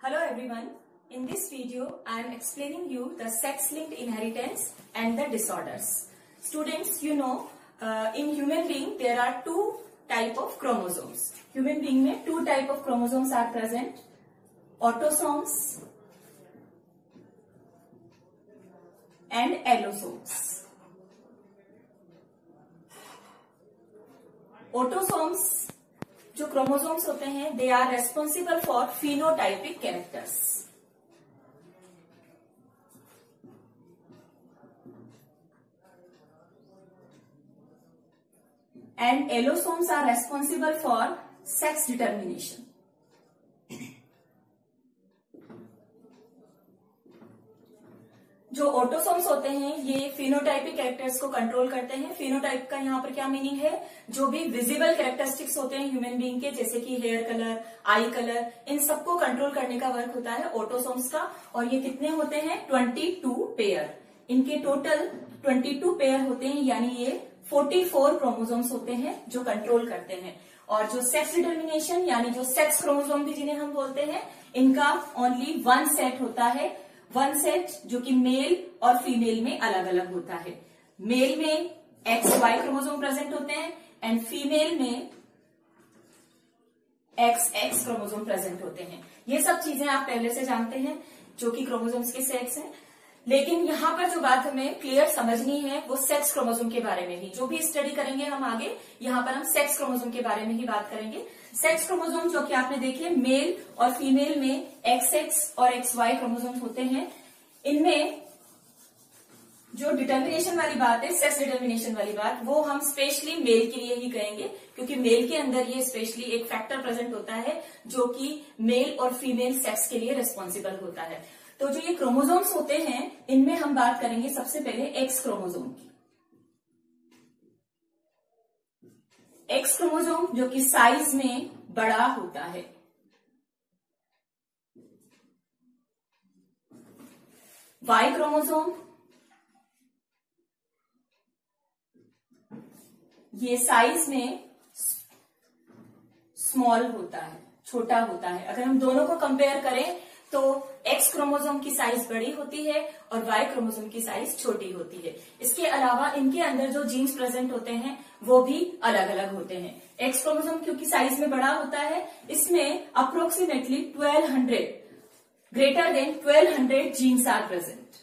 Hello everyone. In this video, I am explaining you the sex-linked inheritance and the disorders. Students, you know, in human being there are two type of chromosomes. Human being में two type of chromosomes are present. Autosomes and allosomes. Autosomes जो chromosomes होते हैं they are responsible for phenotypic characters and allosomes are responsible for sex determination. जो autosomes होते हैं ये phenotypic characters को control करते हैं. फिनोटाइप का यहाँ पर क्या मीनिंग है? जो भी विजिबल कैरेक्टरिस्टिक्स होते हैं ह्यूमन बीइंग के, जैसे कि हेयर कलर, आई कलर, इन सबको कंट्रोल करने का वर्क होता है ऑटोसोम्स का. और ये कितने होते हैं? 22 पेयर. इनके टोटल 22 पेयर होते हैं, यानी ये 44 क्रोमोसोम्स होते हैं जो कंट्रोल करते हैं. और जो सेक्स डिटर्मिनेशन यानी जो सेक्स क्रोमोसोम भी जिन्हें हम बोलते हैं, इनका ओनली 1 सेट होता है. 1 सेट जो कि मेल और फीमेल में अलग अलग होता है. मेल में XY क्रोमोसोम प्रेजेंट होते हैं एंड फीमेल में XX क्रोमोसोम प्रेजेंट होते हैं. ये सब चीजें आप पहले से जानते हैं जो कि क्रोमोसोम्स के सेक्स हैं. लेकिन यहाँ पर जो बात हमें क्लियर समझनी है वो सेक्स क्रोमोसोम के बारे में ही. जो भी स्टडी करेंगे हम आगे, यहाँ पर हम सेक्स क्रोमोसोम के बारे में ही बात करेंगे. सेक्स क्रोमोसोम जो कि आपने देखे मेल और फीमेल में XX और XY क्रोमोसोम्स होते हैं. इनमें जो डिटर्मिनेशन वाली बात है, सेक्स डिटर्मिनेशन वाली बात, वो हम स्पेशली मेल के लिए ही कहेंगे, क्योंकि मेल के अंदर ये स्पेशली एक फैक्टर प्रेजेंट होता है जो कि मेल और फीमेल सेक्स के लिए रेस्पॉन्सिबल होता है. तो जो ये क्रोमोसोम्स होते हैं इनमें हम बात करेंगे सबसे पहले एक्स क्रोमोसोम की. एक्स क्रोमोसोम जो कि साइज में बड़ा होता है. वाई क्रोमोसोम ये साइज में स्मॉल होता है, छोटा होता है. अगर हम दोनों को कंपेयर करें तो एक्स क्रोमोसोम की साइज बड़ी होती है और वाई क्रोमोसोम की साइज छोटी होती है. इसके अलावा इनके अंदर जो जीन्स प्रेजेंट होते हैं वो भी अलग अलग होते हैं. एक्स क्रोमोसोम क्योंकि साइज में बड़ा होता है, इसमें approximately 1200 greater than 1200 genes are present.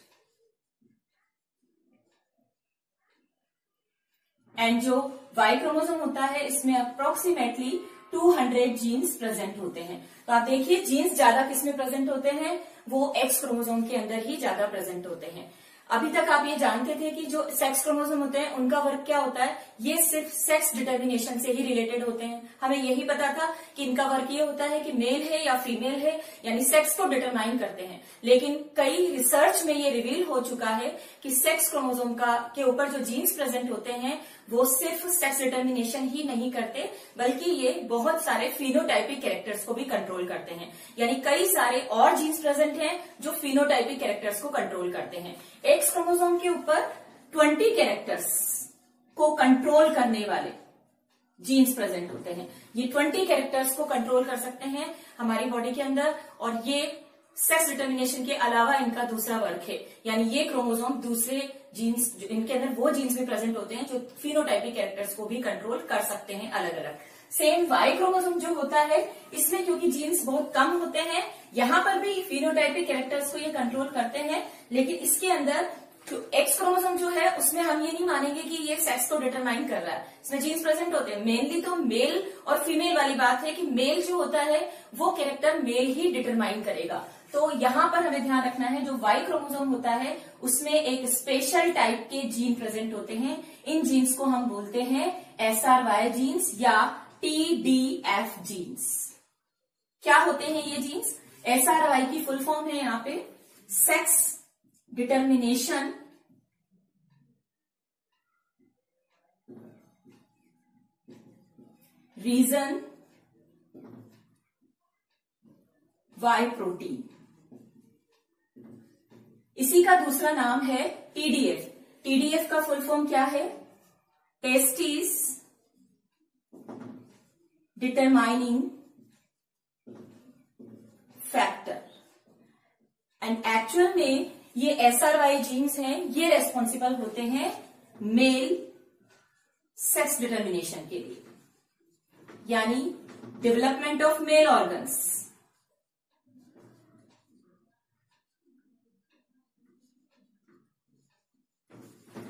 And जो वाई क्रोमोसोम होता है इसमें अप्रोक्सीमेटली 200 जीन्स प्रेजेंट होते हैं. तो आप देखिए जीन्स ज्यादा किसमें प्रेजेंट होते हैं? वो एक्स क्रोमोसोम के अंदर ही ज्यादा प्रेजेंट होते हैं. अभी तक आप ये जानते थे कि जो सेक्स क्रोमोसोम होते हैं उनका वर्क क्या होता है? ये सिर्फ सेक्स डिटर्मिनेशन से ही रिलेटेड होते हैं. हमें यही पता था कि इनका वर्क ये होता है कि मेल है या फीमेल है, यानी सेक्स को डिटरमाइन करते हैं. लेकिन कई रिसर्च में ये रिवील हो चुका है कि सेक्स क्रोमोसोम के ऊपर जो जीन्स प्रेजेंट होते हैं वो सिर्फ सेक्स डिटर्मिनेशन ही नहीं करते, बल्कि ये बहुत सारे फिनोटाइपिक कैरेक्टर्स को भी कंट्रोल करते हैं. यानी कई सारे और जीन्स प्रेजेंट हैं जो फिनोटाइपिक कैरेक्टर्स को कंट्रोल करते हैं. एक्स क्रोमोसोम के ऊपर 20 कैरेक्टर्स को कंट्रोल करने वाले जीन्स प्रेजेंट होते हैं. ये 20 कैरेक्टर्स को कंट्रोल कर सकते हैं हमारी बॉडी के अंदर, और ये सेक्स डिटर्मिनेशन के अलावा इनका दूसरा वर्क है. यानी ये क्रोमोसोम दूसरे जीन्स, इनके अंदर वो जीन्स भी प्रेजेंट होते हैं जो फिनोटाइपिक कैरेक्टर्स को भी कंट्रोल कर सकते हैं अलग अलग. सेम वाई क्रोमोसोम जो होता है इसमें क्योंकि जीन्स बहुत कम होते हैं, यहां पर भी फिनोटाइपिक कैरेक्टर्स को ये कंट्रोल करते हैं. लेकिन इसके अंदर एक्स क्रोमोसोम जो है उसमें हम ये नहीं मानेंगे कि ये सेक्स को डिटरमाइन कर रहा है. इसमें जीन्स प्रेजेंट होते हैं. मेनली तो मेल और फीमेल वाली बात है कि मेल जो होता है वो कैरेक्टर मेल ही डिटरमाइन करेगा. तो यहां पर हमें ध्यान रखना है जो वाई क्रोमोसोम होता है उसमें एक स्पेशल टाइप के जीन प्रेजेंट होते हैं. इन जीन्स को हम बोलते हैं SRY जीन्स या TDF जीन्स. क्या होते हैं ये जीन्स? SRY की फुल फॉर्म है यहाँ पे sex determination region Y protein. इसी का दूसरा नाम है TDF. TDF का फुल फॉर्म क्या है? Testis determining factor. And actual में ये SRY जीन्स हैं, ये रेस्पॉन्सिबल होते हैं मेल सेक्स डिटर्मिनेशन के लिए, यानी डेवलपमेंट ऑफ मेल ऑर्गन्स।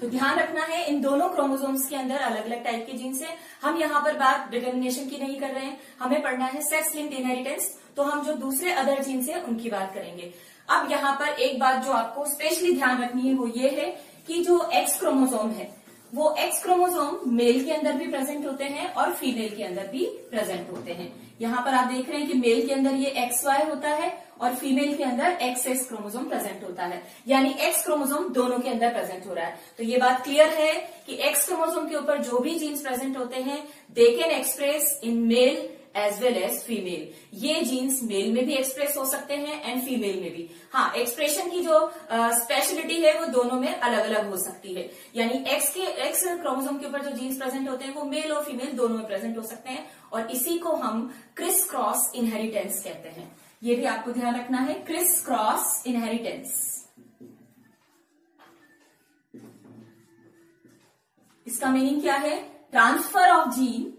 तो ध्यान रखना है, इन दोनों क्रोमोसोम्स के अंदर अलग अलग टाइप के जीन्स हैं। हम यहां पर बात डिटर्मिनेशन की नहीं कर रहे हैं, हमें पढ़ना है सेक्स लिंक्ड इनहेरिटेंस, तो हम जो दूसरे अदर जीन्स हैं उनकी बात करेंगे। अब यहां पर एक बात जो आपको स्पेशली ध्यान रखनी है वो ये है कि जो एक्स क्रोमोसोम है वो एक्स क्रोमोसोम मेल के अंदर भी प्रेजेंट होते हैं और फीमेल के अंदर भी प्रेजेंट होते हैं। यहाँ पर आप देख रहे हैं कि मेल के अंदर ये XY होता है और फीमेल के अंदर XX क्रोमोसोम प्रेजेंट होता है, यानी X क्रोमोसोम दोनों के अंदर प्रेजेंट हो रहा है। तो ये बात क्लियर है कि X क्रोमोसोम के ऊपर जो भी जीन्स प्रेजेंट होते हैं they can express in male as well as female. ये जीन्स मेल में भी एक्सप्रेस हो सकते हैं एंड फीमेल में भी। हाँ, एक्सप्रेशन की जो स्पेशलिटी है वो दोनों में अलग अलग हो सकती है, यानी एक्स क्रोमोसोम के ऊपर जो जीन्स प्रेजेंट होते हैं वो मेल और फीमेल दोनों में प्रेजेंट हो सकते हैं, और इसी को हम क्रिस क्रॉस इनहेरिटेंस कहते हैं। ये भी आपको ध्यान रखना है, क्रिस क्रॉस इनहेरिटेंस। इसका मीनिंग क्या है? Transfer of gene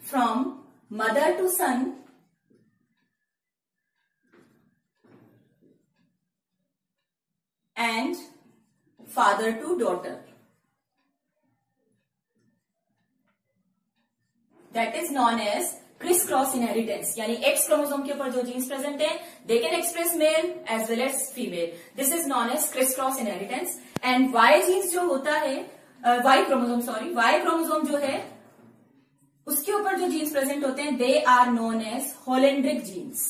from mother to son and father to daughter. That is known as criss cross inheritance. यानी X क्रोमोसोम के ऊपर जो जीन्स प्रेजेंट है they can express male as well as female. This is known as criss cross inheritance. And Y genes जो होता है Y chromosome जो है उसके ऊपर जो जीन्स प्रेजेंट होते हैं they are known as holandric genes.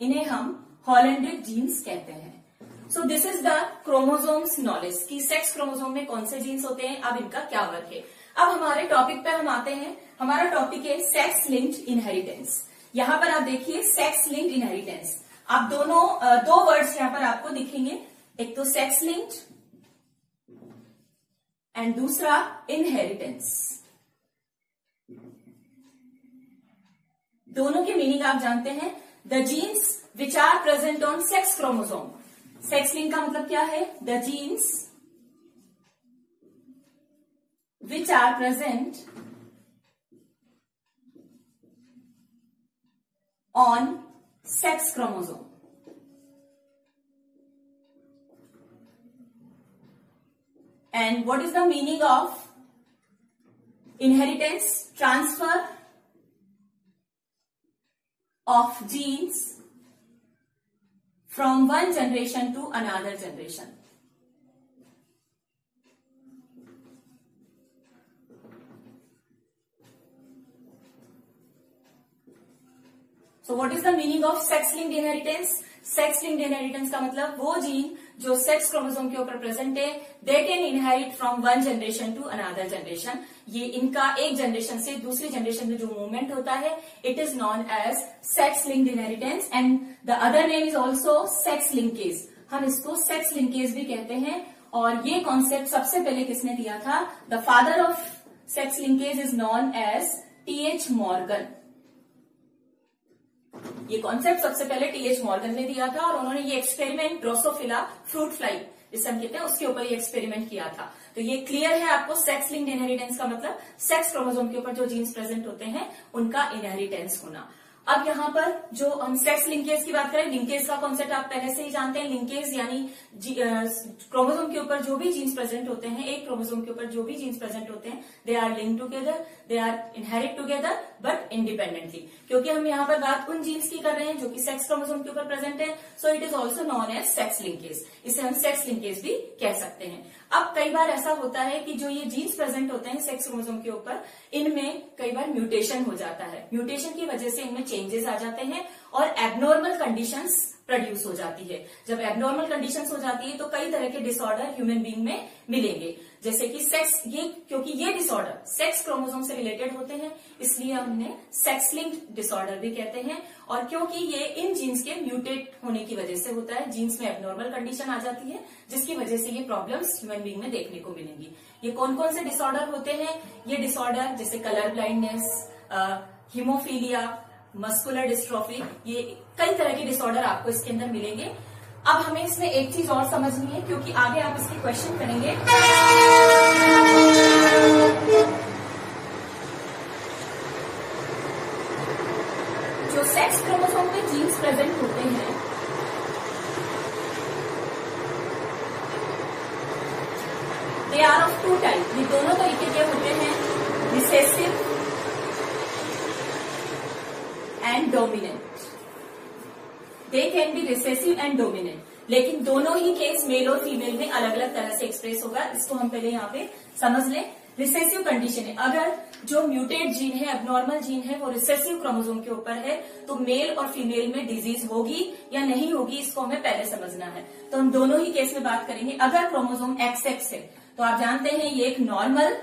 इन्हें हम होलेंड्रिक जीन्स कहते हैं। So this is the chromosomes knowledge कि सेक्स क्रोमोसोम में कौन से जीन्स होते हैं, अब इनका क्या वर्क है। अब हमारे टॉपिक पे हम आते हैं। हमारा टॉपिक है सेक्स लिंक्ड इनहेरिटेंस। यहां पर आप देखिए सेक्स लिंक्ड इनहेरिटेंस। आप दो वर्ड्स यहां पर आपको दिखेंगे, एक तो सेक्स लिंक्ड एंड दूसरा इनहेरिटेंस। दोनों के मीनिंग आप जानते हैं। The genes which are present on sex chromosome. Sex link का मतलब क्या है? The genes which are present on sex chromosome. And what is the meaning of inheritance? Transfer of genes from one generation to another generation. So what is the meaning of sex linked inheritance? Sex linked inheritance का मतलब वो gene जो sex chromosome के ऊपर present है they can inherit from one generation to another generation. ये इनका एक जनरेशन से दूसरी जनरेशन में जो मूवमेंट होता है it is known as sex linked inheritance and the other name is also sex linkage. हम इसको सेक्स लिंकेज भी कहते हैं। और ये कॉन्सेप्ट सबसे पहले किसने दिया था? The father of sex linkage is known as T.H. Morgan. ये कॉन्सेप्ट सबसे पहले T.H. मॉर्गन ने दिया था और उन्होंने ये एक्सपेरिमेंट ड्रोसोफिला फ्रूट फ्लाई जिसे हम कहते हैं उसके ऊपर ये एक्सपेरिमेंट किया था। तो ये क्लियर है आपको, सेक्स लिंक्ड इनहेरिटेंस का मतलब सेक्स क्रोमोसोम के ऊपर जो जीन्स प्रेजेंट होते हैं उनका इनहेरिटेंस होना। अब यहाँ पर जो हम सेक्स लिंकेज की बात करें, लिंकेज का कॉन्सेप्ट आप पहले से ही जानते हैं। लिंकेज यानी क्रोमोसोम के ऊपर जो भी जीन्स प्रेजेंट होते हैं, एक क्रोमोसोम के ऊपर जो भी जीन्स प्रेजेंट होते हैं they are link together, they are inherit together but independently. क्योंकि हम यहाँ पर बात उन जीन्स की कर रहे हैं जो कि सेक्स क्रोमोसोम के ऊपर प्रेजेंट है, so it is also known as sex linkage. इसे हम सेक्स लिंकेज भी कह सकते हैं। अब कई बार ऐसा होता है कि जो ये जीन्स प्रेजेंट होते हैं सेक्स क्रोमोसोम के ऊपर, इनमें कई बार म्यूटेशन हो जाता है। म्यूटेशन की वजह से इनमें चेंजेस आ जाते हैं और एबनॉर्मल कंडीशंस प्रोड्यूस हो जाती है। जब एबनॉर्मल कंडीशंस हो जाती है तो कई तरह के डिसऑर्डर ह्यूमन बीइंग में मिलेंगे, जैसे कि सेक्स। क्योंकि ये डिसऑर्डर सेक्स क्रोमोसोम से रिलेटेड होते हैं इसलिए हमने सेक्स लिंक्ड डिसऑर्डर भी कहते हैं। और क्योंकि ये इन जीन्स के म्यूटेट होने की वजह से होता है, जीन्स में एबनॉर्मल कंडीशन आ जाती है जिसकी वजह से ये प्रॉब्लम्स ह्यूमन बीइंग में देखने को मिलेंगी। ये कौन कौन से डिसऑर्डर होते हैं? ये डिसऑर्डर जैसे colour blindness, haemophilia, muscular dystrophy, ये कई तरह के डिसऑर्डर आपको इसके अंदर मिलेंगे। अब हमें इसमें एक चीज और समझनी है, क्योंकि आगे आप इसके क्वेश्चन करेंगे। जो सेक्स क्रोमोसोम में जीन्स प्रेजेंट होते हैं, they are of two type. ये दोनों तरीके के होते हैं, recessive and dominant. They can be recessive and dominant, लेकिन दोनों ही केस मेल और फीमेल में अलग अलग तरह से एक्सप्रेस होगा। इसको हम पहले यहाँ पे समझ लें। रिसेसिव कंडीशन है, अगर जो म्यूटेट जीन है, एबनॉर्मल जीन है, वो रिसेसिव क्रोमोसोम के ऊपर है, तो मेल और फीमेल में डिजीज होगी या नहीं होगी, इसको हमें पहले समझना है। तो हम दोनों ही केस में बात करेंगे। अगर क्रोमोसोम XX है, तो आप जानते हैं ये एक नॉर्मल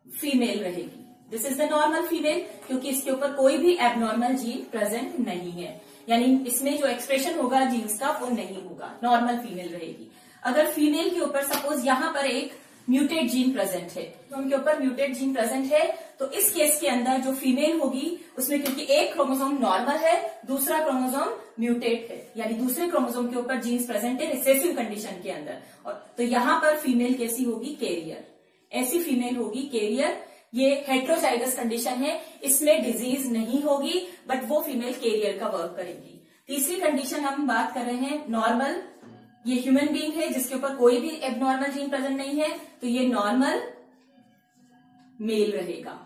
फीमेल रहेगी। This is the normal female, क्योंकि इसके ऊपर कोई भी एबनॉर्मल जीन प्रेजेंट नहीं है, यानी इसमें जो एक्सप्रेशन होगा जीन्स का वो नहीं होगा, नॉर्मल फीमेल रहेगी। अगर फीमेल के ऊपर सपोज यहां पर एक म्यूटेट जीन प्रेजेंट है, तो उनके ऊपर म्यूटेट जीन प्रेजेंट है, तो इस केस के अंदर जो फीमेल होगी उसमें, क्योंकि एक क्रोमोसोम नॉर्मल है, दूसरा क्रोमोसोम म्यूटेट है, यानी दूसरे क्रोमोसोम के ऊपर जीन्स प्रेजेंट है रिसेसिव कंडीशन के अंदर, और तो यहां पर फीमेल कैसी होगी? कैरियर। ऐसी फीमेल होगी कैरियर। ये हेट्रोजाइगस कंडीशन है, इसमें डिजीज नहीं होगी, बट वो फीमेल कैरियर का वर्क करेगी। तीसरी कंडीशन हम बात कर रहे हैं नॉर्मल। ये ह्यूमन बीइंग है जिसके ऊपर कोई भी एबनॉर्मल जीन प्रेजेंट नहीं है, तो ये नॉर्मल मेल रहेगा।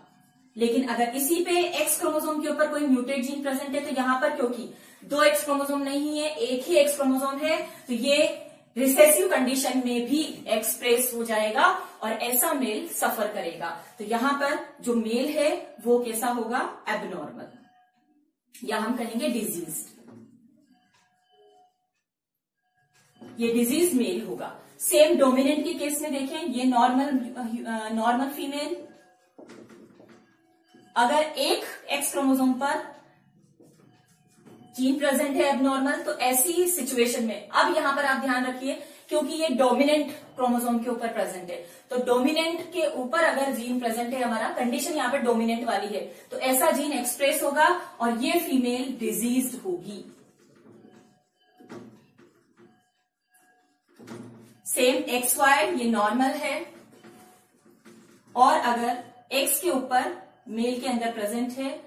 लेकिन अगर इसी पे एक्स क्रोमोसोम के ऊपर कोई म्यूटेट जीन प्रेजेंट है, तो यहां पर क्योंकि दो एक्स क्रोमोसोम नहीं है, एक ही एक्स क्रोमोसोम है, तो ये रिसेसिव कंडीशन में भी एक्सप्रेस हो जाएगा और ऐसा मेल सफर करेगा। तो यहां पर जो मेल है वो कैसा होगा? एबनॉर्मल, या हम कहेंगे डिजीज। ये डिजीज मेल होगा। सेम डोमिनेंट के केस में देखें, ये नॉर्मल फीमेल, अगर एक एक्स क्रोमोसोम पर जीन प्रेजेंट है एबनॉर्मल, तो ऐसी सिचुएशन में, अब यहां पर आप ध्यान रखिए, क्योंकि ये डोमिनेंट क्रोमोसोम के ऊपर प्रेजेंट है, तो डोमिनेंट के ऊपर अगर जीन प्रेजेंट है, हमारा कंडीशन यहां पर डोमिनेंट वाली है, तो ऐसा जीन एक्सप्रेस होगा और ये फीमेल डिजीज्ड होगी। सेम XY, ये नॉर्मल है, और अगर X के ऊपर मेल के अंदर प्रेजेंट है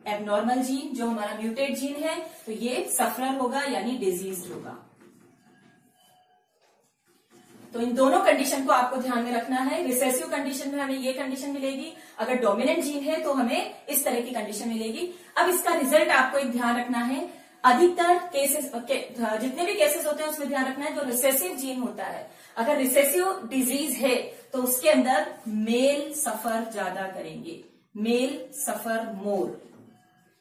एबनॉर्मल जीन, जो हमारा म्यूटेट जीन है, तो ये सफरर होगा, यानी डिजीज्ड होगा। तो इन दोनों कंडीशन को आपको ध्यान में रखना है। रिसेसिव कंडीशन में हमें ये कंडीशन मिलेगी, अगर डोमिनेंट जीन है तो हमें इस तरह की कंडीशन मिलेगी। अब इसका रिजल्ट आपको एक ध्यान रखना है, अधिकतर केसेस, जितने भी केसेस होते हैं उसमें ध्यान रखना है, जो रिसेसिव जीन होता है, अगर रिसेसिव डिजीज है तो उसके अंदर मेल सफर ज्यादा करेंगे, मेल सफर मोर।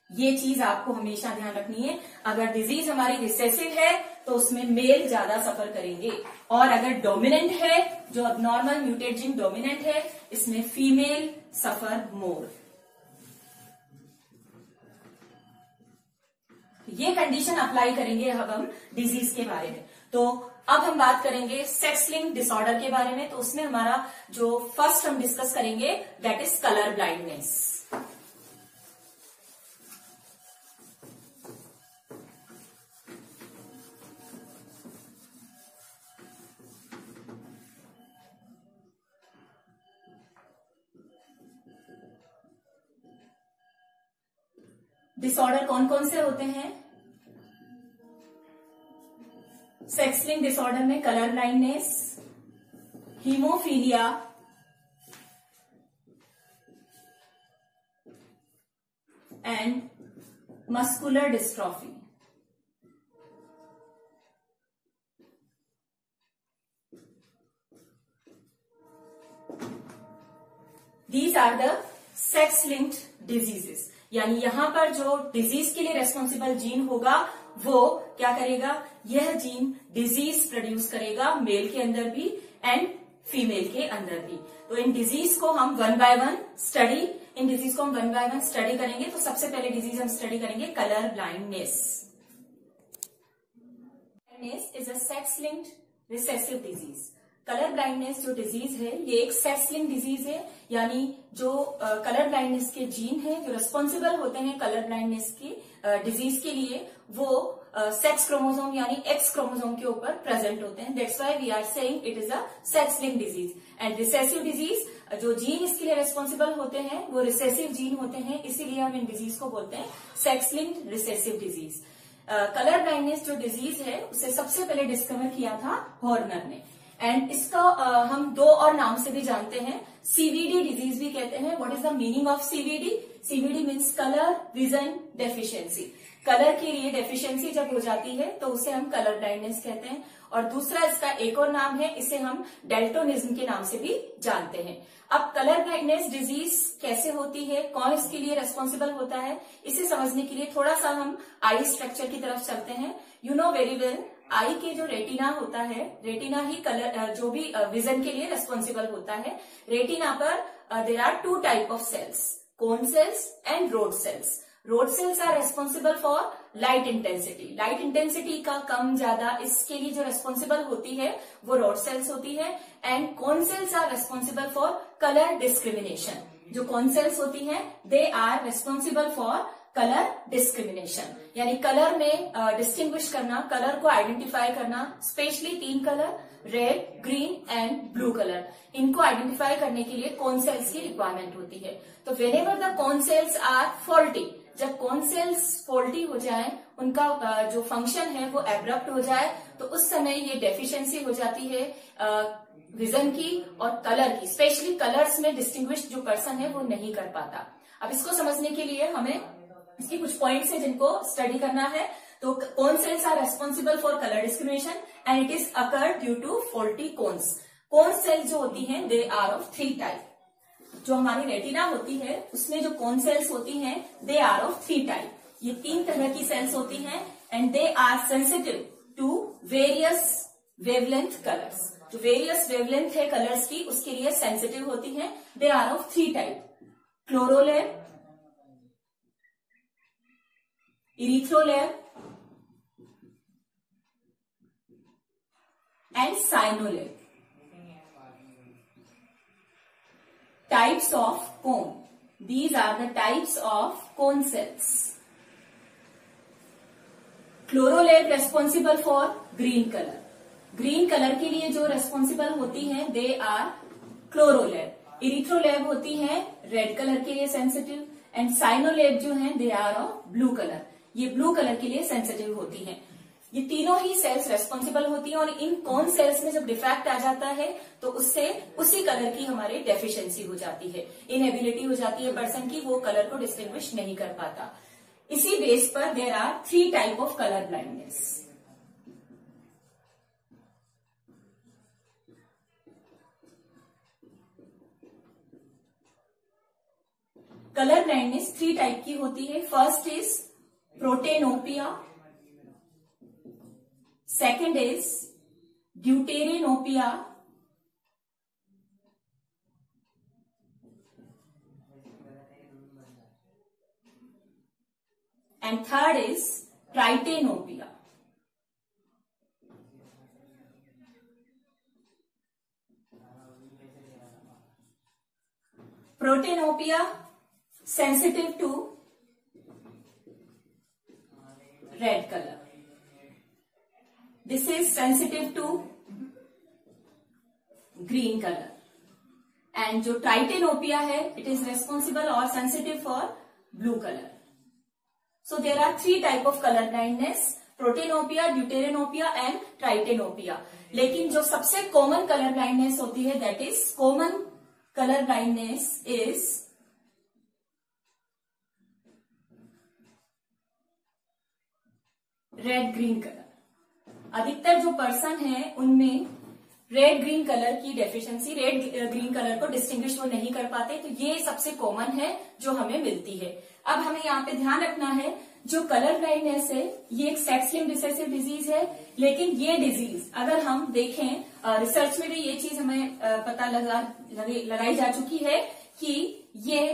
ये चीज आपको हमेशा ध्यान रखनी है। अगर डिजीज हमारी रिसेसिव है तो उसमें मेल ज्यादा सफर करेंगे, और अगर डोमिनेंट है, जो नॉर्मल म्यूटेट जीन डोमिनेंट है, इसमें फीमेल सफर मोर। ये कंडीशन अप्लाई करेंगे अब हम डिजीज के बारे में। तो अब हम बात करेंगे सेक्स लिंक्ड डिसऑर्डर के बारे में। तो उसमें हमारा जो फर्स्ट हम डिस्कस करेंगे that is colour blindness. Disorder कौन कौन से होते हैं? सेक्स लिंक्ड डिसऑर्डर में colour blindness, haemophilia, and muscular dystrophy. These are the sex linked diseases, यानी यहां पर जो डिजीज के लिए रेस्पॉन्सिबल जीन होगा वो क्या करेगा? यह जीन डिजीज प्रोड्यूस करेगा, मेल के अंदर भी एंड फीमेल के अंदर भी। तो इन डिजीज को हम वन बाय वन स्टडी करेंगे। तो सबसे पहले डिजीज हम स्टडी करेंगे colour blindness. Blindness is a sex linked recessive disease. Colour blindness जो डिजीज है ये एक सेक्स लिंक डिजीज है, यानी जो कलर ब्लाइंडनेस के जीन है जो रिस्पॉन्सिबल होते हैं कलर ब्लाइंडनेस की डिजीज के लिए, वो सेक्स क्रोमोसोम यानी एक्स क्रोमोसोम के ऊपर प्रेजेंट होते हैं। That's why we are saying it is a sex link disease. And recessive disease, जो जीन इसके लिए रिस्पॉन्सिबल होते हैं वो रिसेसिव जीन होते हैं, इसीलिए हम इन डिजीज को बोलते हैं sex linked recessive disease. Colour blindness जो डिजीज है उसे सबसे पहले डिस्कवर किया था हॉर्नर ने, एंड इसका हम दो और नाम से भी जानते हैं, सीवीडी डिजीज भी कहते हैं। What is the meaning of CVD? CVD means colour vision deficiency. Colour के लिए डेफिशिएंसी जब हो जाती है तो उसे हम कलर ब्लाइंडनेस कहते हैं। और दूसरा इसका एक और नाम है, इसे हम डेल्टोनिज्म के नाम से भी जानते हैं। अब कलर ब्लाइंडनेस डिजीज कैसे होती है, कौन इसके लिए रेस्पॉन्सिबल होता है, इसे समझने के लिए थोड़ा सा हम आई स्ट्रक्चर की तरफ चलते हैं। यू नो वेरी वेल, आई के जो रेटिना होता है, रेटिना ही कलर जो भी विजन के लिए रेस्पॉन्सिबल होता है। रेटिना पर there are two type of cells, cone cells and rod cells. Rod cells are responsible for light intensity. Light intensity का कम ज्यादा इसके लिए जो रेस्पॉन्सिबल होती है वो रोड सेल्स होती है। And cone cells are responsible for colour discrimination. जो कोन सेल्स होती हैं they are responsible for colour discrimination, यानी कलर में डिस्टिंग्विश करना, कलर को आइडेंटिफाई करना। Specially 3 colour, red, green and blue colour, इनको आइडेंटिफाई करने के लिए कोन सेल्स की रिक्वायरमेंट होती है। तो whenever the cone cells are faulty, जब कोन सेल्स फॉल्टी हो जाए, उनका जो फंक्शन है वो एब्रप्ट हो जाए, तो उस समय ये डेफिशिएंसी हो जाती है विजन की और कलर की। स्पेशली कलर्स में डिस्टिंग्विश जो पर्सन है वो नहीं कर पाता। अब इसको समझने के लिए हमें इसकी कुछ पॉइंट्स है जिनको स्टडी करना है। तो cone cells are responsible for colour discrimination and it is occur due to faulty cones. Cone cells जो होती हैं दे आर ऑफ 3 टाइप। जो हमारी रेटिना होती है उसमें जो कोन सेल्स होती हैं दे आर ऑफ 3 टाइप। ये 3 तरह की सेल्स होती हैं and they are sensitive to various wavelength colours. जो वेरियस वेवलेंथ है कलर्स की उसके लिए सेंसिटिव होती हैं। They are of 3 type, chlorolabe, erythrolabe and cyanolab. Types of cone. These are the types of cone cells. Chlorolab responsible for green color. Green color के लिए जो responsible होती हैं they are chlorolab. Erythrolab होती हैं red color के लिए sensitive and cyanolab जो हैं they are of blue color. ये blue color के लिए sensitive होती हैं। ये तीनों ही सेल्स रेस्पॉन्सिबल होती हैं और इन कौन सेल्स में जब डिफेक्ट आ जाता है तो उससे उसी कलर की हमारी डेफिशिएंसी हो जाती है, इनएबिलिटी हो जाती है पर्सन की, वो कलर को डिस्टिंग्विश नहीं कर पाता। इसी बेस पर there are 3 type of colour blindness. Colour blindness 3 type की होती है। First is protanopia, second is deuteranopia, and third is tritanopia. Protanopia sensitive to red color. This is sensitive to green color. And जो tritanopia है, it is responsible or sensitive for blue color. So there are 3 type of color blindness: protanopia, deuteranopia and tritanopia. लेकिन जो सबसे common color blindness होती है, that is common color blindness is red green color. अधिकतर जो person है उनमें red green colour की डेफिशिएंसी, रेड ग्रीन कलर को डिस्टिंग्विश वो नहीं कर पाते, तो ये सबसे कॉमन है जो हमें मिलती है। अब हमें यहाँ पे ध्यान रखना है, जो कलर ब्लाइंडनेस है ये एक सेक्स लिंक्ड रिसेसिव डिजीज है, लेकिन ये डिजीज अगर हम देखें रिसर्च में भी ये चीज हमें पता लगाई जा चुकी है कि ये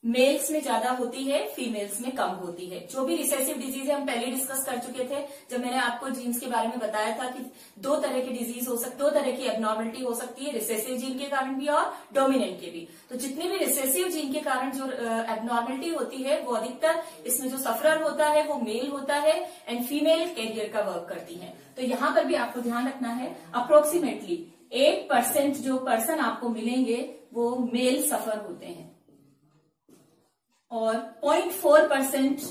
मेल्स में ज्यादा होती है, फीमेल्स में कम होती है। जो भी रिसेसिव डिजीज है हम पहले डिस्कस कर चुके थे जब मैंने आपको जीन्स के बारे में बताया था कि दो तरह की डिजीज हो सकती, दो तरह की एबनॉर्मलिटी हो सकती है, रिसेसिव जीन के कारण भी और डोमिनेंट के भी। तो जितनी भी रिसेसिव जीन के कारण जो एबनॉर्मलिटी होती है वो अधिकतर इसमें जो सफरर होता है वो मेल होता है एंड फीमेल कैरियर का वर्क करती है। तो यहाँ पर भी आपको ध्यान रखना है अप्रोक्सीमेटली 8% जो पर्सन आपको मिलेंगे वो मेल सफर होते हैं और 0.4%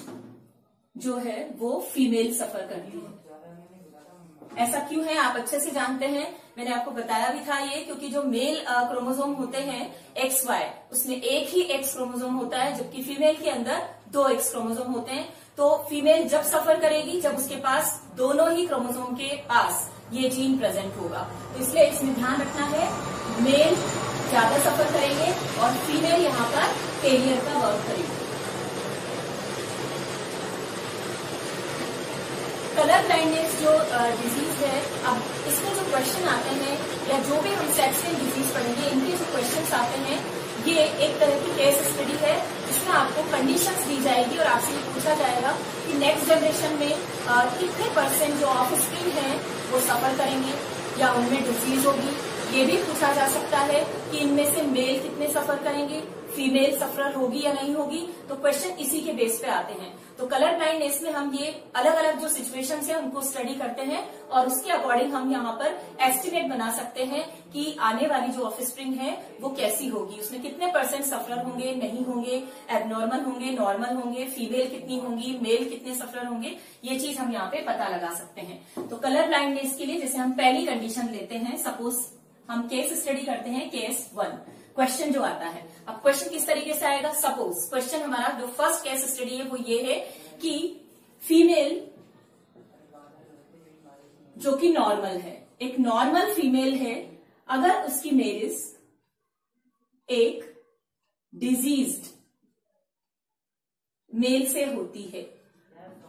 जो है वो फीमेल सफर करती है। ऐसा क्यों है आप अच्छे से जानते हैं, मैंने आपको बताया भी था ये, क्योंकि जो मेल क्रोमोसोम होते हैं XY उसमें एक ही X क्रोमोसोम होता है, जबकि फीमेल के अंदर 2 X क्रोमोसोम होते हैं। तो फीमेल जब सफर करेगी जब उसके पास दोनों ही क्रोमोसोम के पास ये जीन प्रेजेंट होगा। तो इसलिए इसमें ध्यान रखना है मेल ज्यादा सफर करेंगे और फीमेल यहाँ पर कैरियर का वर्क करेगी। कलर ब्लाइंडनेस जो डिजीज है, अब इसमें जो क्वेश्चन आते हैं या जो भी हम सेक्स लिंक्ड डिजीज पढ़ेंगे इनके जो क्वेश्चंस आते हैं ये एक तरह की केस स्टडी है जिसमें आपको कंडीशंस दी जाएगी और आपसे ये पूछा जाएगा कि नेक्स्ट जनरेशन में कितने % जो ऑफस्प्रिंग है वो सफर करेंगे या उनमें डिजीज होगी। ये भी पूछा जा सकता है कि इनमें से मेल कितने सफर करेंगे, फीमेल सफर होगी या नहीं होगी। तो क्वेश्चन इसी के बेस पे आते हैं। तो कलर ब्लाइंडनेस में हम ये अलग अलग जो सिचुएशंस है उनको स्टडी करते हैं और उसके अकॉर्डिंग हम यहाँ पर एस्टिमेट बना सकते हैं कि आने वाली जो ऑफस्प्रिंग है वो कैसी होगी, उसमें कितने % सफर होंगे, नहीं होंगे, एबनॉर्मल होंगे, नॉर्मल होंगे, फीमेल कितनी होंगी, मेल कितने सफर होंगे, ये चीज हम यहाँ पे पता लगा सकते हैं। तो कलर ब्लाइंडनेस के लिए जैसे हम पहली कंडीशन लेते हैं, सपोज हम केस स्टडी करते हैं केस 1। क्वेश्चन जो आता है, अब क्वेश्चन किस तरीके से आएगा, सपोज क्वेश्चन हमारा जो फर्स्ट केस स्टडी है वो ये है कि फीमेल जो कि नॉर्मल है, एक नॉर्मल फीमेल है, अगर उसकी मैरिज एक डिजीज्ड मेल से होती है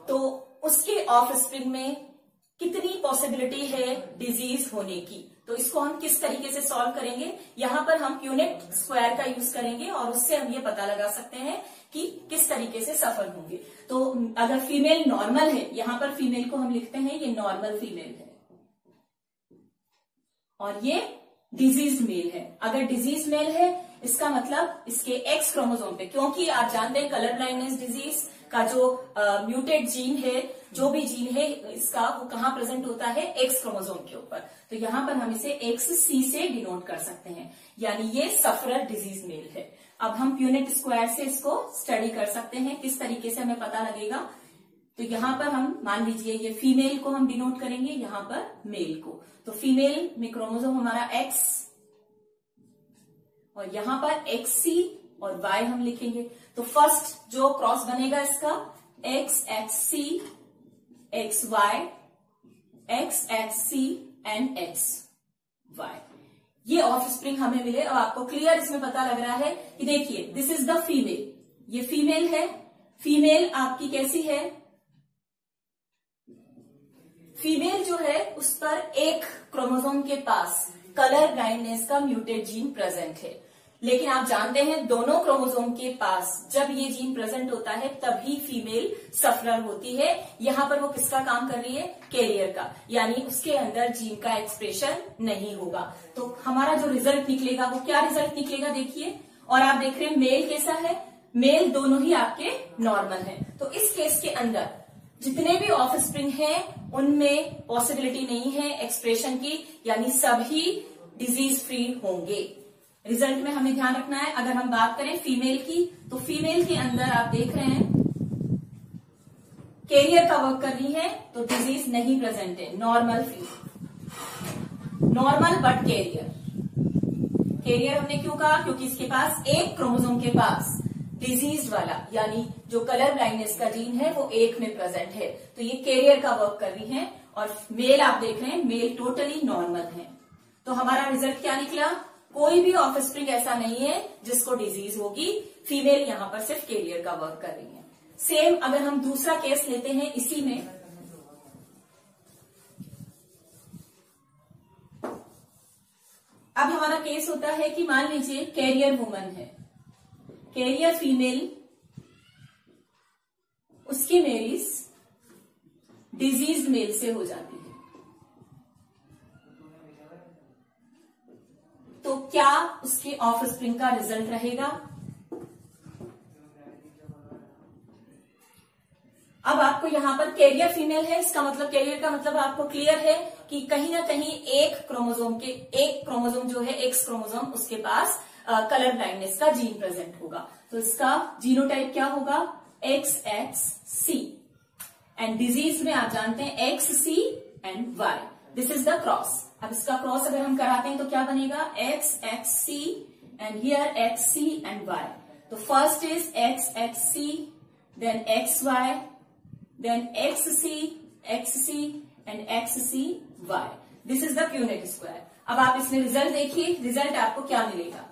तो उसके ऑफस्प्रिंग में कितनी पॉसिबिलिटी है डिजीज होने की। तो इसको हम किस तरीके से सॉल्व करेंगे, यहां पर हम प्यूनेट स्क्वायर का यूज करेंगे और उससे हम ये पता लगा सकते हैं कि किस तरीके से सफर होंगे। तो अगर फीमेल नॉर्मल है, यहां पर फीमेल को हम लिखते हैं ये नॉर्मल फीमेल है और ये डिजीज मेल है। अगर डिजीज मेल है इसका मतलब इसके एक्स क्रोमोसोम पे, क्योंकि आप जानते हैं कलर ब्लाइंडनेस डिजीज का जो म्यूटेड जीन है, जो भी जीन है इसका वो कहाँ प्रेजेंट होता है, एक्स क्रोमोसोम के ऊपर। तो यहां पर हम इसे XC से डिनोट कर सकते हैं, यानी ये सफरर डिजीज मेल है। अब हम प्यूनेट स्क्वायर से इसको स्टडी कर सकते हैं, किस तरीके से हमें पता लगेगा। तो यहां पर हम मान लीजिए ये फीमेल को हम डिनोट करेंगे, यहां पर मेल को। तो फीमेल में क्रोमोसोम हमारा X और यहां पर XC और Y हम लिखेंगे। तो फर्स्ट जो क्रॉस बनेगा इसका XXC XY XXC and XY, ये ऑफस्प्रिंग हमें मिले। और आपको क्लियर इसमें पता लग रहा है कि देखिए दिस इज द फीमेल, ये फीमेल है। फीमेल आपकी कैसी है, फीमेल जो है उस पर एक क्रोमोसोम के पास कलर ब्लाइंडनेस का म्यूटेड जीन प्रेजेंट है, लेकिन आप जानते हैं दोनों क्रोमोसोम के पास जब ये जीन प्रेजेंट होता है तभी फीमेल सफरर होती है। यहां पर वो किसका काम कर रही है, कैरियर का, यानी उसके अंदर जीन का एक्सप्रेशन नहीं होगा। तो हमारा जो रिजल्ट निकलेगा वो क्या रिजल्ट निकलेगा देखिए। और आप देख रहे हैं मेल कैसा है, मेल दोनों ही आपके नॉर्मल है। तो इस केस के अंदर जितने भी ऑफस्प्रिंग हैं उनमें पॉसिबिलिटी नहीं है एक्सप्रेशन की, यानी सभी डिजीज फ्री होंगे। रिजल्ट में हमें ध्यान रखना है। अगर हम बात करें फीमेल की, तो फीमेल के अंदर आप देख रहे हैं कैरियर का वर्क कर रही है तो डिजीज नहीं प्रेजेंट है, normal female, normal but carrier. Carrier हमने क्यों कहा, क्योंकि इसके पास एक क्रोमोसोम के पास डिजीज वाला यानी जो कलर ब्लाइंडनेस का जीन है वो एक में प्रेजेंट है, तो ये कैरियर का वर्क कर रही है। और मेल आप देख रहे हैं मेल टोटली नॉर्मल है। तो हमारा रिजल्ट क्या निकला, कोई भी ऑफस्प्रिंग ऐसा नहीं है जिसको डिजीज होगी, फीमेल यहां पर सिर्फ कैरियर का वर्क कर रही है। सेम अगर हम दूसरा केस लेते हैं इसी में, अब हमारा केस होता है कि मान लीजिए कैरियर वुमन है, कैरियर फीमेल, उसकी मैरिज डिजीज मेल से हो जाती है, तो क्या उसके ऑफस्प्रिंग का रिजल्ट रहेगा? अब आपको यहां पर कैरियर फीमेल है, इसका मतलब कैरियर का मतलब आपको क्लियर है कि कहीं ना कहीं एक क्रोमोसोम जो है, एक्स क्रोमोसोम, उसके पास कलर ब्लाइंडनेस का जीन प्रेजेंट होगा। तो इसका जीनोटाइप क्या होगा? XXC। एंड डिजीज में आप जानते हैं XC and Y। This is the cross. अब इसका क्रॉस अगर हम कराते हैं तो क्या बनेगा? XXC and here XC and Y। तो first is XXC, then XY, then XC and XCY. This is the Punnett square. अब आप इसमें रिजल्ट देखिए, रिजल्ट आपको क्या मिलेगा।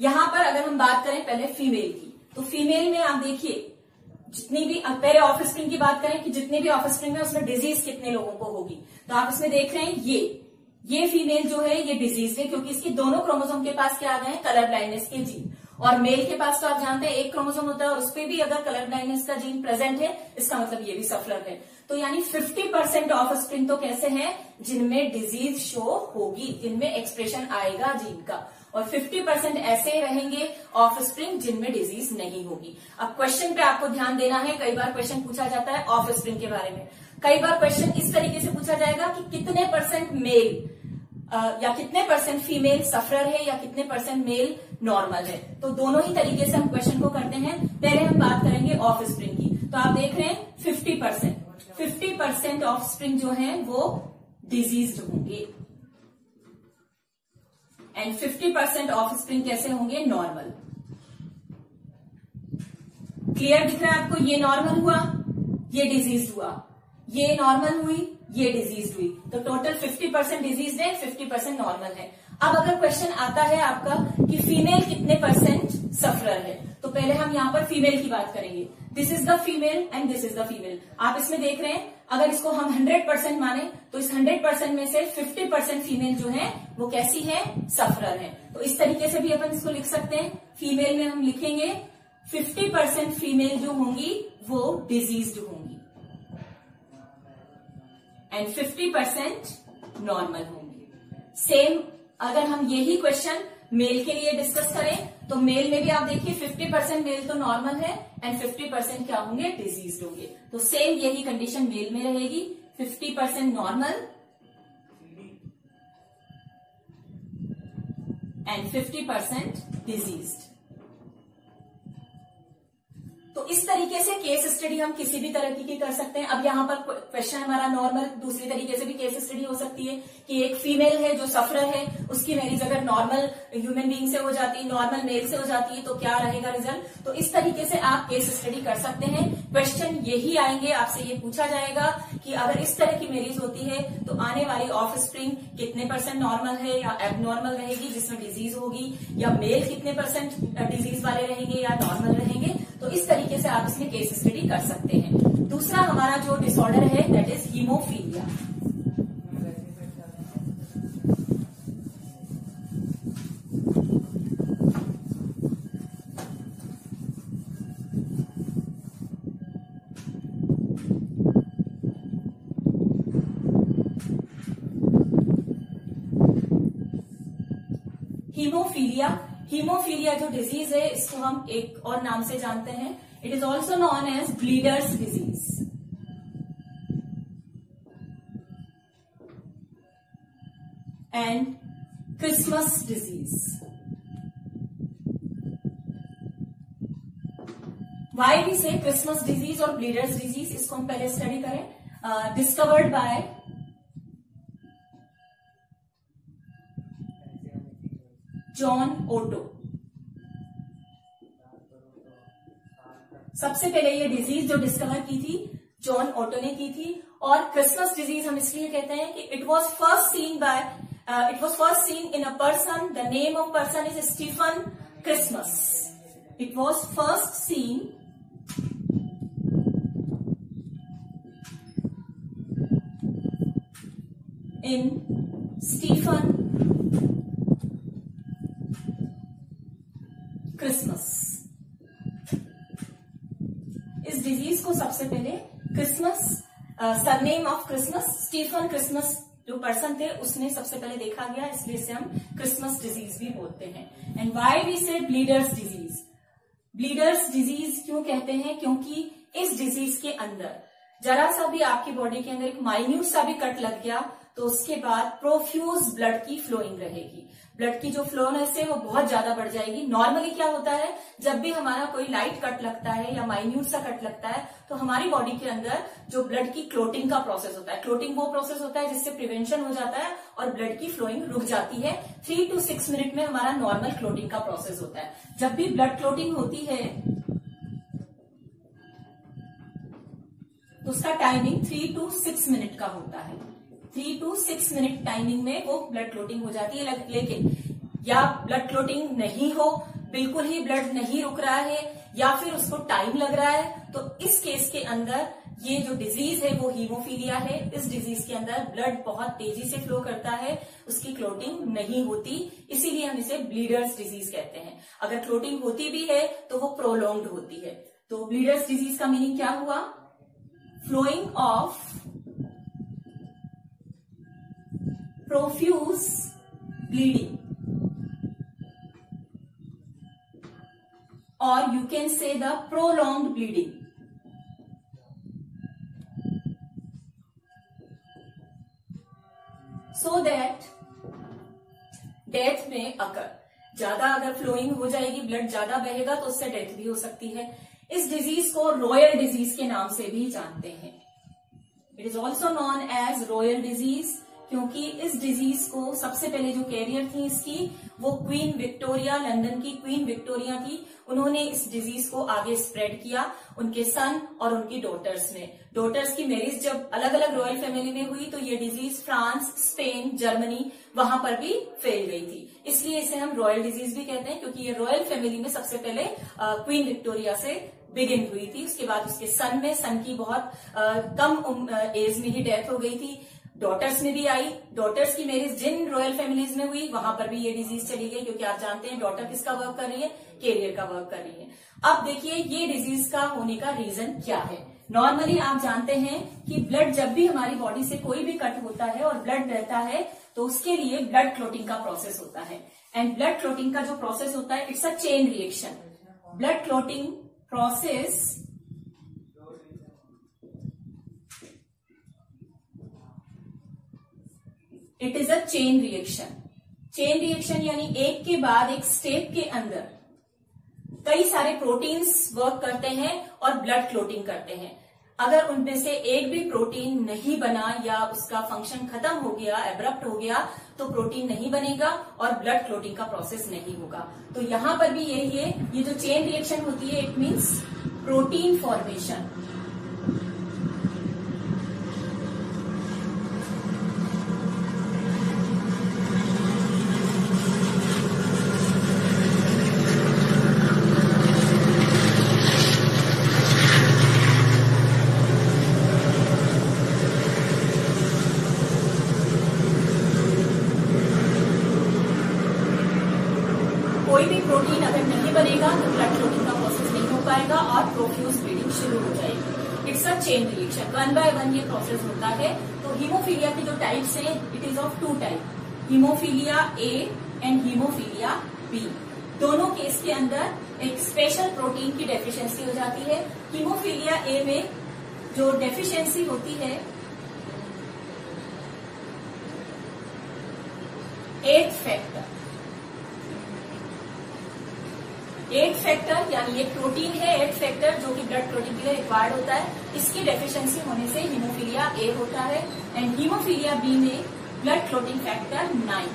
यहां पर अगर हम बात करें पहले फीमेल की, तो फीमेल में आप देखिए जितनी भी, पहले ऑफस्प्रिंग की बात करें कि जितने भी ऑफस्प्रिंग है उसमें डिजीज कितने लोगों को होगी। तो आप इसमें देख रहे हैं ये फीमेल जो है ये डिजीज है, क्योंकि इसके दोनों क्रोमोसोम के पास क्या आ गए हैं? कलर ब्लाइंडनेस के जीन। और मेल के पास तो आप जानते हैं एक क्रोमोसोम होता है और उसपे भी अगर कलर ब्लाइंडनेस का जीन प्रेजेंट है, इसका मतलब ये भी सफरर है। तो यानी 50% ऑफस्प्रिंग तो कैसे हैं? जिनमें डिजीज शो होगी, जिनमें एक्सप्रेशन आएगा जीन का, और 50% ऐसे रहेंगे ऑफस्प्रिंग जिनमें डिजीज नहीं होगी। अब क्वेश्चन पे आपको ध्यान देना है, कई बार क्वेश्चन पूछा जाता है ऑफस्प्रिंग के बारे में। कई बार क्वेश्चन इस तरीके से पूछा जाएगा कि कितने परसेंट मेल या कितने परसेंट फीमेल सफरर है या कितने परसेंट मेल नॉर्मल है। तो दोनों ही तरीके से हम क्वेश्चन को करते हैं। पहले हम बात करेंगे ऑफस्प्रिंग की। तो आप देख रहे हैं 50% ऑफस्प्रिंग जो है वो डिजीज्ड होंगे एंड 50% ऑफस्प्रिंग कैसे होंगे? नॉर्मल। क्लियर दिख रहा है आपको? ये नॉर्मल हुआ, ये डिजीज हुआ, ये नॉर्मल हुई, ये डिजीज हुई। तो टोटल 50% डिजीज है, 50% नॉर्मल है। अब अगर क्वेश्चन आता है आपका कि फीमेल कितने परसेंट सफरर है, तो पहले हम यहां पर फीमेल की बात करेंगे। This is the female and this is the female. आप इसमें देख रहे हैं, अगर इसको हम 100% माने तो इस 100% में से 50% फीमेल जो है वो कैसी है? सफरर है। तो इस तरीके से भी अपन इसको लिख सकते हैं। फीमेल में हम लिखेंगे 50% फीमेल जो होंगी वो डिजीज्ड होंगी एंड 50% नॉर्मल होंगे। सेम अगर हम यही क्वेश्चन मेल के लिए डिस्कस करें तो मेल में भी आप देखिए 50% मेल तो नॉर्मल है एंड 50% क्या होंगे? डिजीज होंगे। तो सेम यही कंडीशन मेल में रहेगी, 50% नॉर्मल एंड 50% डिजीज्ड। तो इस तरीके से केस स्टडी हम किसी भी तरह की कर सकते हैं। अब यहाँ पर क्वेश्चन हमारा नॉर्मल, दूसरी तरीके से भी केस स्टडी हो सकती है कि एक फीमेल है जो सफरर है, उसकी मैरिज अगर नॉर्मल ह्यूमन बीइंग से हो जाती है, नॉर्मल मेल से हो जाती है, तो क्या रहेगा रिजल्ट। तो इस तरीके से आप केस स्टडी कर सकते हैं। क्वेश्चन यही आएंगे, आपसे ये पूछा जाएगा कि अगर इस तरह की मैरिज होती है तो आने वाली ऑफस्प्रिंग कितने परसेंट नॉर्मल है या एबनॉर्मल रहेगी जिसमें डिजीज होगी, या मेल कितने परसेंट डिजीज वाले रहेंगे या नॉर्मल रहेंगे। तो इस तरीके से आप इसमें केस स्टडी कर सकते हैं। दूसरा हमारा जो डिसऑर्डर है दैट इज हीमोफीलिया। हीमोफीलिया जो डिजीज है इसको हम एक और नाम से जानते हैं, it is also known as bleeders disease. And Christmas disease. Why we say Christmas disease और ब्लीडर्स डिजीज, इसको हम पहले स्टडी करें। Discovered by John Otto. सबसे पहले ये डिजीज जो डिस्कवर की थी जॉन ओटो ने की थी। और क्रिसमस डिजीज हम इसलिए कहते हैं कि it was first seen in a person, the name of person is Stephen Christmas. It was first seen in Stephen Christmas. इस डिजीज को सबसे पहले Christmas, surname of Christmas, Stephen Christmas जो पर्सन थे उसने सबसे पहले देखा गया, इसलिए इसे हम क्रिसमस डिजीज भी बोलते हैं। एंड व्हाई वी से ब्लीडर्स डिजीज, ब्लीडर्स डिजीज क्यों कहते हैं? क्योंकि इस डिजीज के अंदर जरा सा भी आपकी बॉडी के अंदर एक माइन्यूट सा भी कट लग गया तो उसके बाद प्रोफ्यूज ब्लड की फ्लोइंग रहेगी। ब्लड की जो फ्लोनेस है वो बहुत ज्यादा बढ़ जाएगी। नॉर्मली क्या होता है, जब भी हमारा कोई लाइट कट लगता है या माइन्यूट सा कट लगता है तो हमारी बॉडी के अंदर जो ब्लड की क्लोटिंग का प्रोसेस होता है, क्लोटिंग वो प्रोसेस होता है जिससे प्रिवेंशन हो जाता है और ब्लड की फ्लोइंग रुक जाती है। 3 to 6 मिनट में हमारा नॉर्मल क्लोटिंग का प्रोसेस होता है। जब भी ब्लड क्लोटिंग होती है तो उसका टाइमिंग 3 to 6 मिनट का होता है। 3 to 6 मिनट टाइमिंग में वो ब्लड क्लोटिंग हो जाती है। लेकिन या ब्लड क्लोटिंग नहीं हो, बिल्कुल ही ब्लड नहीं रुक रहा है या फिर उसको टाइम लग रहा है, तो इस केस के अंदर ये जो डिजीज है वो हीमोफीलिया है। इस डिजीज के अंदर ब्लड बहुत तेजी से फ्लो करता है, उसकी क्लोटिंग नहीं होती, इसीलिए हम इसे ब्लीडर्स डिजीज कहते हैं। अगर क्लोटिंग होती भी है तो वो प्रोलॉन्ग्ड होती है। तो ब्लीडर्स डिजीज का मीनिंग क्या हुआ? Flowing of profuse bleeding, or you can say the prolonged bleeding. So that death में अकर, ज्यादा अगर फ्लोइंग हो जाएगी, ब्लड ज्यादा बहेगा तो उससे डेथ भी हो सकती है। इस डिजीज को रॉयल डिजीज के नाम से भी जानते हैं। It is also known as royal disease, क्योंकि इस डिजीज को सबसे पहले जो कैरियर थी इसकी वो क्वीन विक्टोरिया, लंदन की क्वीन विक्टोरिया थी। उन्होंने इस डिजीज को आगे स्प्रेड किया उनके सन और उनकी डॉटर्स ने। डॉटर्स की मैरिज जब अलग अलग रॉयल फैमिली में हुई तो ये डिजीज फ्रांस, स्पेन, जर्मनी वहां पर भी फैल गई थी। इसलिए इसे हम रॉयल डिजीज भी कहते हैं, क्योंकि ये रॉयल फैमिली में सबसे पहले क्वीन विक्टोरिया से बिगिन हुई थी। उसके बाद उसके सन में, सन की बहुत कम एज में ही डेथ हो गई थी। डॉटर्स में भी आई, डॉटर्स की मैरिज जिन रॉयल फैमिलीज में हुई वहां पर भी ये डिजीज चली गई, क्योंकि आप जानते हैं डॉटर किसका वर्क कर रही है? कैरियर का वर्क कर रही है। अब देखिए ये डिजीज का होने का रीजन क्या है। नॉर्मली आप जानते हैं कि ब्लड जब भी हमारी बॉडी से कोई भी कट होता है और ब्लड बहता है तो उसके लिए ब्लड क्लोटिंग का प्रोसेस होता है। एंड ब्लड क्लोटिंग का जो प्रोसेस होता है it's a chain reaction. Blood clotting process it is a chain reaction. Chain reaction यानी एक के बाद एक स्टेप के अंदर कई सारे प्रोटीन्स वर्क करते हैं और ब्लड क्लोटिंग करते हैं। अगर उनमें से एक भी प्रोटीन नहीं बना या उसका फंक्शन खत्म हो गया, एब्रप्ट हो गया, तो प्रोटीन नहीं बनेगा और ब्लड क्लोटिंग का प्रोसेस नहीं होगा। तो यहां पर भी यही है, ये जो चेन रिएक्शन होती है इट मीन्स प्रोटीन फॉर्मेशन। कोई भी प्रोटीन अगर नहीं बनेगा तो ब्लड क्लोटिंग का प्रोसेस नहीं हो पाएगा और प्रोफ्यूज ब्लीडिंग शुरू हो जाएगी। It's a chain reaction, 1 by 1 ये प्रोसेस होता है। तो हीमोफीलिया के जो टाइप्स हैं it is of 2 type, haemophilia A and haemophilia B. दोनों केस के अंदर एक स्पेशल प्रोटीन की डेफिशिएंसी हो जाती है। हीमोफीलिया ए में जो डेफिशिएंसी होती है 8th फैक्टर। 8th फैक्टर यानी एक प्रोटीन है 8th फैक्टर जो कि ब्लड क्लोटिंग के लिए रिक्वायर्ड होता है। इसकी डेफिशिएंसी होने से हीमोफीलिया ए होता है। एंड हीमोफीलिया बी में blood clotting factor 9,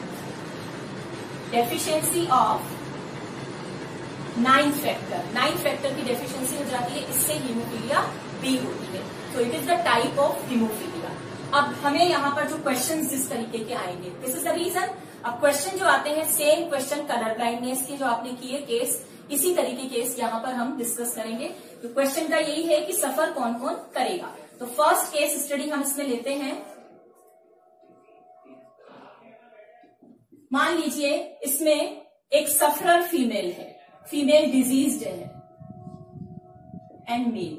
deficiency of 9th factor. 9th factor की डेफिशिएंसी हो जाती है, इससे हीमोफीलिया बी होती है। So it is the type of haemophilia. अब हमें यहाँ पर जो क्वेश्चन जिस तरीके के आएंगे, दिस इज द रीजन। अब क्वेश्चन जो आते हैं सेम क्वेश्चन कलर ब्लाइंडनेस के जो आपने किए केस, इसी तरीके केस यहाँ पर हम डिस्कस करेंगे। तो क्वेश्चन का यही है कि सफर कौन कौन करेगा। तो फर्स्ट केस स्टडी हम इसमें लेते हैं। मान लीजिए इसमें एक सफरर फीमेल है, फीमेल डिजीज्ड है एंड मेल।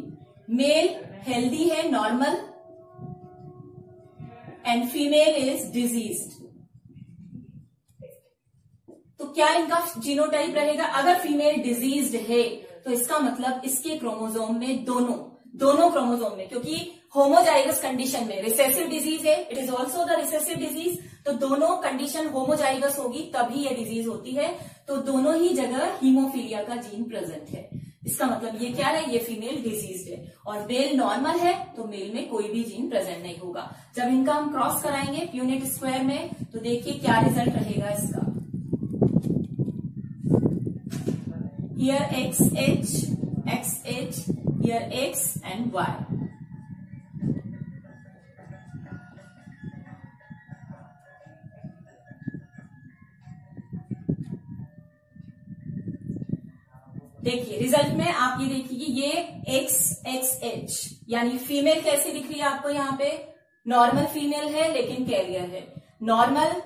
मेल हेल्दी है, normal, and female is diseased. तो क्या इनका जीनोटाइप रहेगा? अगर फीमेल डिजीज्ड है तो इसका मतलब इसके क्रोमोसोम में दोनों क्रोमोसोम में, क्योंकि होमोजाइगस कंडीशन में रिसेसिव डिजीज है, it is also the recessive disease, तो दोनों कंडीशन होमोजाइगस होगी तभी ये डिजीज होती है। तो दोनों ही जगह हीमोफीलिया का जीन प्रेजेंट है। इसका मतलब ये क्या है? ये फीमेल डिजीज्ड है। और मेल नॉर्मल है तो मेल में कोई भी जीन प्रेजेंट नहीं होगा। जब इनका हम क्रॉस कराएंगे प्यूनेट स्क्वायर में तो देखिए क्या रिजल्ट रहेगा इसका। Here XH, here X and Y. देखिए रिजल्ट में आप ये देखिए ये XXH यानी फीमेल कैसी दिख रही है आपको? यहाँ पे नॉर्मल फीमेल है लेकिन कैरियर है, नॉर्मल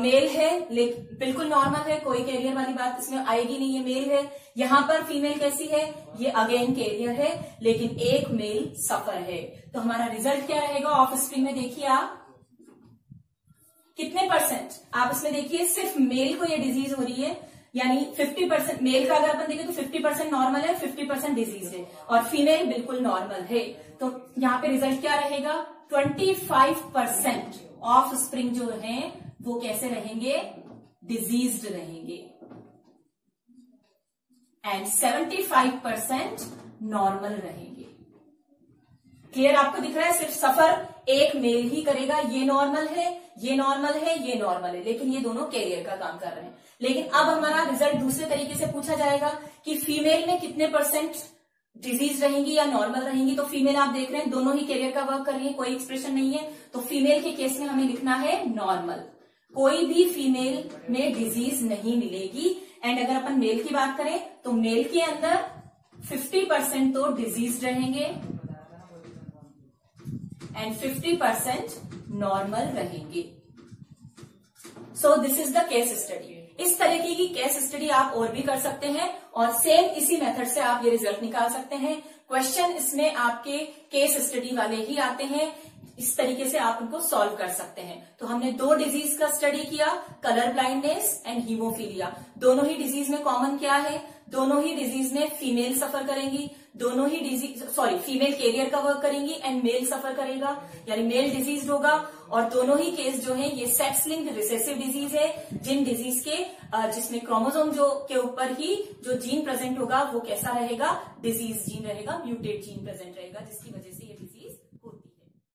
मेल है लेकिन बिल्कुल नॉर्मल है, कोई कैरियर वाली बात इसमें आएगी नहीं, ये मेल है। यहाँ पर फीमेल कैसी है? ये अगेन कैरियर है लेकिन एक मेल सफर है। तो हमारा रिजल्ट क्या रहेगा? ऑफ स्प्रिंग में देखिए आप कितने परसेंट, आप इसमें देखिए सिर्फ मेल को ये डिजीज हो रही है, यानी 50% मेल का अगर अपन देखें तो 50% नॉर्मल है, 50% डिजीज है, और फीमेल बिल्कुल नॉर्मल है। तो यहाँ पे रिजल्ट क्या रहेगा? 25% ऑफ स्प्रिंग जो है वो कैसे रहेंगे? डिजीज्ड रहेंगे, एंड 75% नॉर्मल रहेंगे। क्लियर आपको दिख रहा है? सिर्फ सफर एक मेल ही करेगा, ये नॉर्मल है, ये नॉर्मल है, ये नॉर्मल है, लेकिन ये दोनों कैरियर का काम कर रहे हैं। लेकिन अब हमारा रिजल्ट दूसरे तरीके से पूछा जाएगा कि फीमेल में कितने परसेंट डिजीज रहेंगी या नॉर्मल रहेंगी। तो फीमेल आप देख रहे हैं दोनों ही कैरियर का वर्क कर रही है, कोई एक्सप्रेशन नहीं है, तो फीमेल के केस में हमें लिखना है नॉर्मल, कोई भी फीमेल में डिजीज नहीं मिलेगी। एंड अगर अपन मेल की बात करें तो मेल के अंदर 50% तो डिजीज रहेंगे एंड 50% नॉर्मल रहेंगे। सो this is the case study. इस तरीके की केस स्टडी आप और भी कर सकते हैं और सेम इसी मेथड से आप ये रिजल्ट निकाल सकते हैं। क्वेश्चन इसमें आपके केस स्टडी वाले ही आते हैं, इस तरीके से आप उनको सॉल्व कर सकते हैं। तो हमने दो डिजीज का स्टडी किया, कलर ब्लाइंडनेस एंड हीमोफीलिया। दोनों ही डिजीज में कॉमन क्या है? दोनों ही डिजीज में फीमेल सफर करेंगी, दोनों ही डिजीज फीमेल कैरियर का वर्क करेंगी एंड मेल सफर करेगा, यानी मेल डिजीज होगा। और दोनों ही केस जो है ये सेक्स लिंक्ड रिसेसिव डिजीज है, जिन डिजीज के जिसमें क्रोमोसोम जो के ऊपर ही जो जीन प्रेजेंट होगा वो कैसा रहेगा? डिजीज जीन रहेगा, म्यूटेट जीन प्रेजेंट रहेगा, जिसकी वजह से